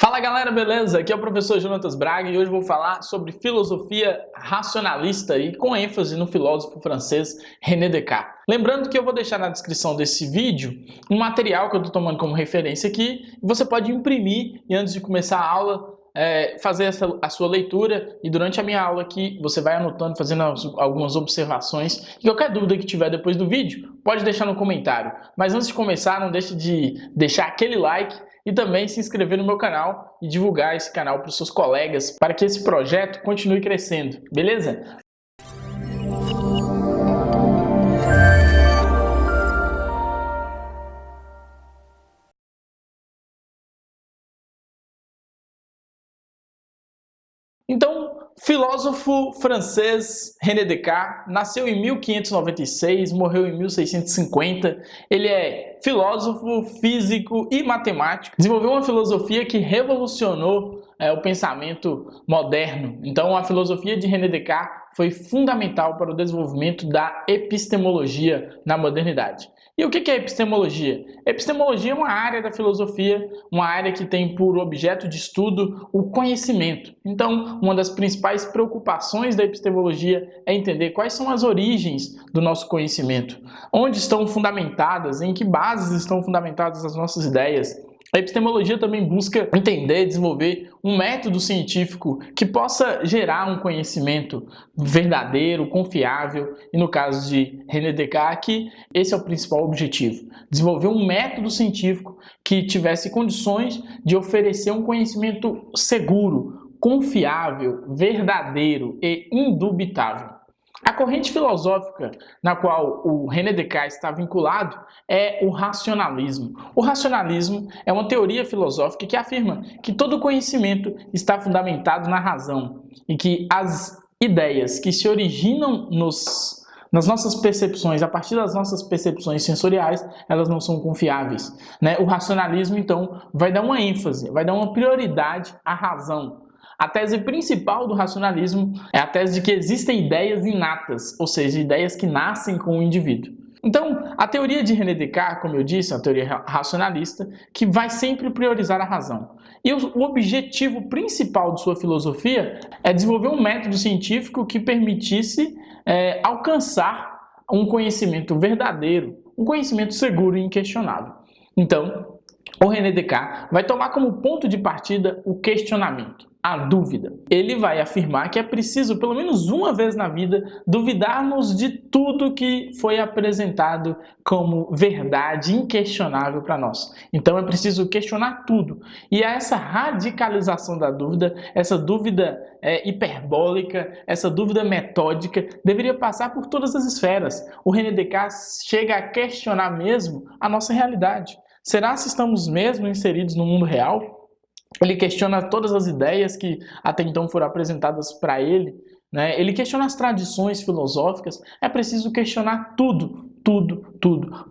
Fala galera, beleza? Aqui é o professor Jonatas Braga e hoje vou falar sobre filosofia racionalista e com ênfase no filósofo francês René Descartes. Lembrando que eu vou deixar na descrição desse vídeo um material que eu estou tomando como referência aqui e você pode imprimir e antes de começar a aula fazer a sua leitura e durante a minha aula aqui você vai anotando, fazendo algumas observações e qualquer dúvida que tiver depois do vídeo pode deixar no comentário. Mas antes de começar, não deixe de deixar aquele like e também se inscrever no meu canal e divulgar esse canal para os seus colegas para que esse projeto continue crescendo, beleza? Então, filósofo francês René Descartes nasceu em 1596, morreu em 1650. Ele é filósofo, físico e matemático. Desenvolveu uma filosofia que revolucionou o pensamento moderno. Então, a filosofia de René Descartes foi fundamental para o desenvolvimento da epistemologia na modernidade. E o que é epistemologia? Epistemologia é uma área da filosofia, uma área que tem por objeto de estudo o conhecimento. Então, uma das principais preocupações da epistemologia é entender quais são as origens do nosso conhecimento, onde estão fundamentadas, em que bases estão fundamentadas as nossas ideias. A epistemologia também busca entender e desenvolver um método científico que possa gerar um conhecimento verdadeiro, confiável, e no caso de René Descartes, que esse é o principal objetivo, desenvolver um método científico que tivesse condições de oferecer um conhecimento seguro, confiável, verdadeiro e indubitável. A corrente filosófica na qual o René Descartes está vinculado é o racionalismo. O racionalismo é uma teoria filosófica que afirma que todo conhecimento está fundamentado na razão e que as ideias que se originam nas nossas percepções, a partir das nossas percepções sensoriais, elas não são confiáveis, né? O racionalismo, então, vai dar uma ênfase, vai dar uma prioridade à razão. A tese principal do racionalismo é a tese de que existem ideias inatas, ou seja, ideias que nascem com o indivíduo. Então, a teoria de René Descartes, como eu disse, é uma teoria racionalista, que vai sempre priorizar a razão. E o objetivo principal de sua filosofia é desenvolver um método científico que permitisse alcançar um conhecimento verdadeiro, um conhecimento seguro e inquestionável. Então, o René Descartes vai tomar como ponto de partida o questionamento, a dúvida. Ele vai afirmar que é preciso, pelo menos uma vez na vida, duvidarmos de tudo que foi apresentado como verdade inquestionável para nós. Então é preciso questionar tudo. E essa radicalização da dúvida, essa dúvida hiperbólica, essa dúvida metódica, deveria passar por todas as esferas. O René Descartes chega a questionar mesmo a nossa realidade. Será que estamos mesmo inseridos no mundo real? Ele questiona todas as ideias que até então foram apresentadas para ele, né? Ele questiona as tradições filosóficas. É preciso questionar tudo,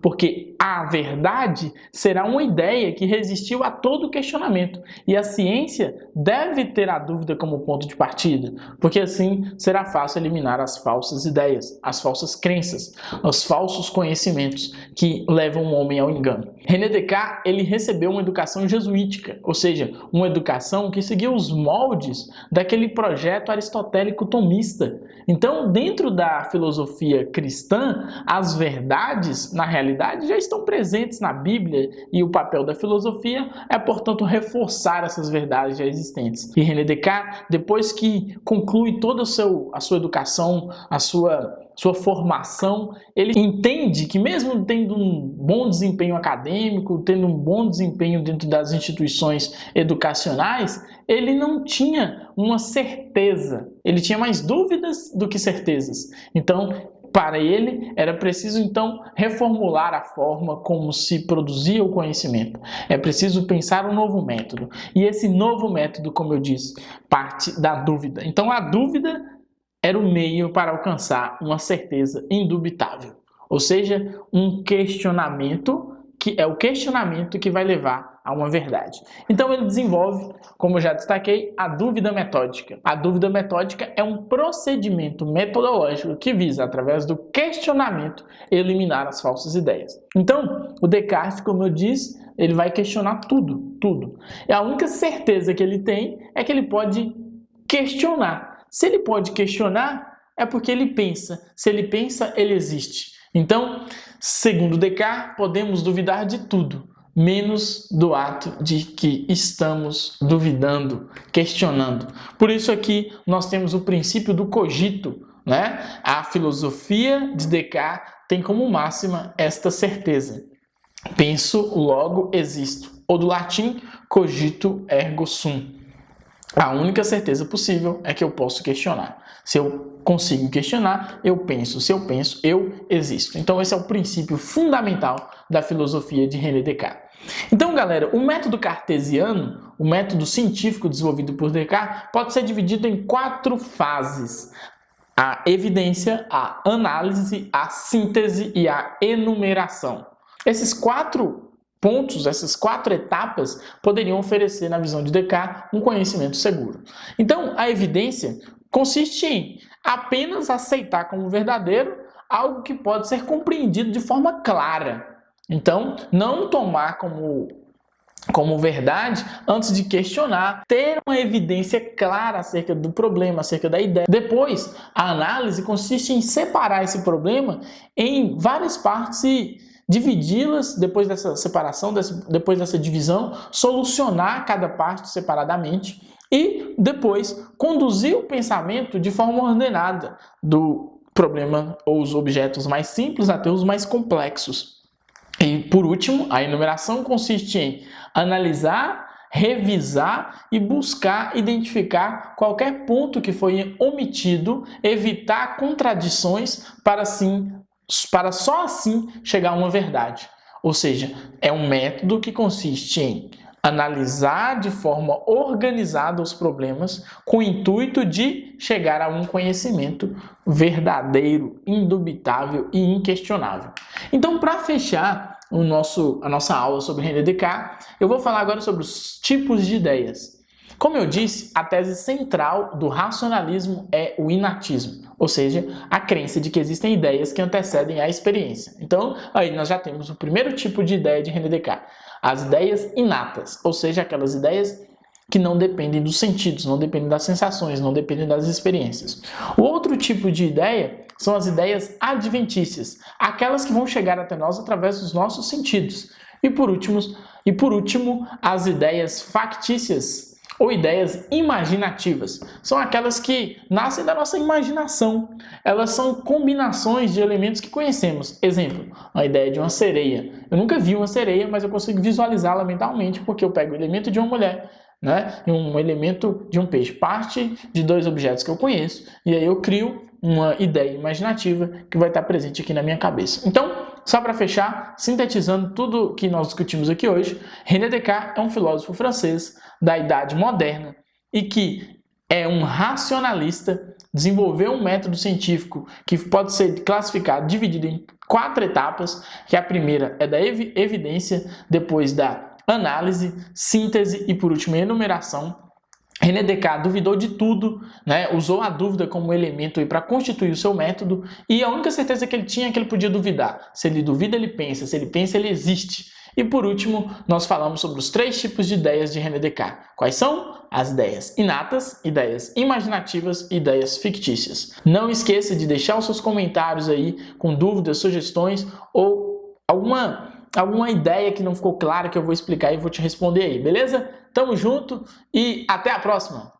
porque a verdade será uma ideia que resistiu a todo questionamento e a ciência deve ter a dúvida como ponto de partida, porque assim será fácil eliminar as falsas ideias, as falsas crenças, os falsos conhecimentos que levam o homem ao engano. René Descartes, ele recebeu uma educação jesuítica, ou seja, uma educação que seguia os moldes daquele projeto aristotélico tomista. Então, dentro da filosofia cristã, as verdades, na realidade, já estão presentes na Bíblia e o papel da filosofia é, portanto, reforçar essas verdades já existentes. E René Descartes, depois que conclui toda a sua educação, a sua formação, ele entende que mesmo tendo um bom desempenho acadêmico, tendo um bom desempenho dentro das instituições educacionais, ele não tinha uma certeza, ele tinha mais dúvidas do que certezas. Então, para ele, era preciso, então, reformular a forma como se produzia o conhecimento. É preciso pensar um novo método. E esse novo método, como eu disse, parte da dúvida. Então, a dúvida era o meio para alcançar uma certeza indubitável. Ou seja, um questionamento que é o questionamento que vai levar a uma verdade. Então ele desenvolve, como eu já destaquei, a dúvida metódica. A dúvida metódica é um procedimento metodológico que visa, através do questionamento, eliminar as falsas ideias. Então, o Descartes, como eu disse, Ele vai questionar tudo, tudo. E a única certeza que ele tem é que ele pode questionar. Se ele pode questionar, é porque ele pensa. Se ele pensa, ele existe. Então, segundo Descartes, podemos duvidar de tudo, menos do ato de que estamos duvidando, questionando. Por isso aqui nós temos o princípio do cogito, né? A filosofia de Descartes tem como máxima esta certeza. Penso, logo existo. Ou do latim, cogito ergo sum. A única certeza possível é que eu posso questionar. Se eu consigo questionar, eu penso. Se eu penso, eu existo. Então esse é o princípio fundamental da filosofia de René Descartes. Então, galera, o método cartesiano, o método científico desenvolvido por Descartes, pode ser dividido em 4 fases: a evidência, a análise, a síntese e a enumeração. Esses 4 pontos, essas 4 etapas poderiam oferecer, na visão de Descartes, um conhecimento seguro. Então, a evidência consiste em apenas aceitar como verdadeiro algo que pode ser compreendido de forma clara. Então, não tomar como verdade antes de questionar, ter uma evidência clara acerca do problema, acerca da ideia. Depois, a análise consiste em separar esse problema em várias partes e dividi-las, depois dessa separação, depois dessa divisão, solucionar cada parte separadamente e depois conduzir o pensamento de forma ordenada do problema ou os objetos mais simples até os mais complexos. E por último, a enumeração consiste em analisar, revisar e buscar identificar qualquer ponto que foi omitido, evitar contradições para só assim chegar a uma verdade. Ou seja, é um método que consiste em analisar de forma organizada os problemas com o intuito de chegar a um conhecimento verdadeiro, indubitável e inquestionável. Então, para fechar a nossa aula sobre René Descartes, eu vou falar agora sobre os tipos de ideias. Como eu disse, a tese central do racionalismo é o inatismo, ou seja, a crença de que existem ideias que antecedem a experiência. Então, aí nós já temos o primeiro tipo de ideia de René Descartes, as ideias inatas, ou seja, aquelas ideias que não dependem dos sentidos, não dependem das sensações, não dependem das experiências. O outro tipo de ideia são as ideias adventícias, aquelas que vão chegar até nós através dos nossos sentidos. E por último, as ideias factícias, ou ideias imaginativas. São aquelas que nascem da nossa imaginação. Elas são combinações de elementos que conhecemos. Exemplo, a ideia de uma sereia. Eu nunca vi uma sereia, mas eu consigo visualizá-la mentalmente, porque eu pego o elemento de uma mulher, né, e um elemento de um peixe. Parte de 2 objetos que eu conheço, e aí eu crio uma ideia imaginativa que vai estar presente aqui na minha cabeça. Então, só para fechar, sintetizando tudo que nós discutimos aqui hoje, René Descartes é um filósofo francês da Idade Moderna e que é um racionalista, desenvolveu um método científico que pode ser classificado, dividido em 4 etapas, que a primeira é da evidência, depois da análise, síntese e, por último, enumeração. René Descartes duvidou de tudo, né? Usou a dúvida como elemento para constituir o seu método, e a única certeza que ele tinha é que ele podia duvidar. Se ele duvida, ele pensa. Se ele pensa, ele existe. E por último, nós falamos sobre os 3 tipos de ideias de René Descartes. Quais são? As ideias inatas, ideias imaginativas e ideias fictícias. Não esqueça de deixar os seus comentários aí com dúvidas, sugestões ou alguma ideia que não ficou clara que eu vou explicar e vou te responder aí, beleza? Tamo junto e até a próxima!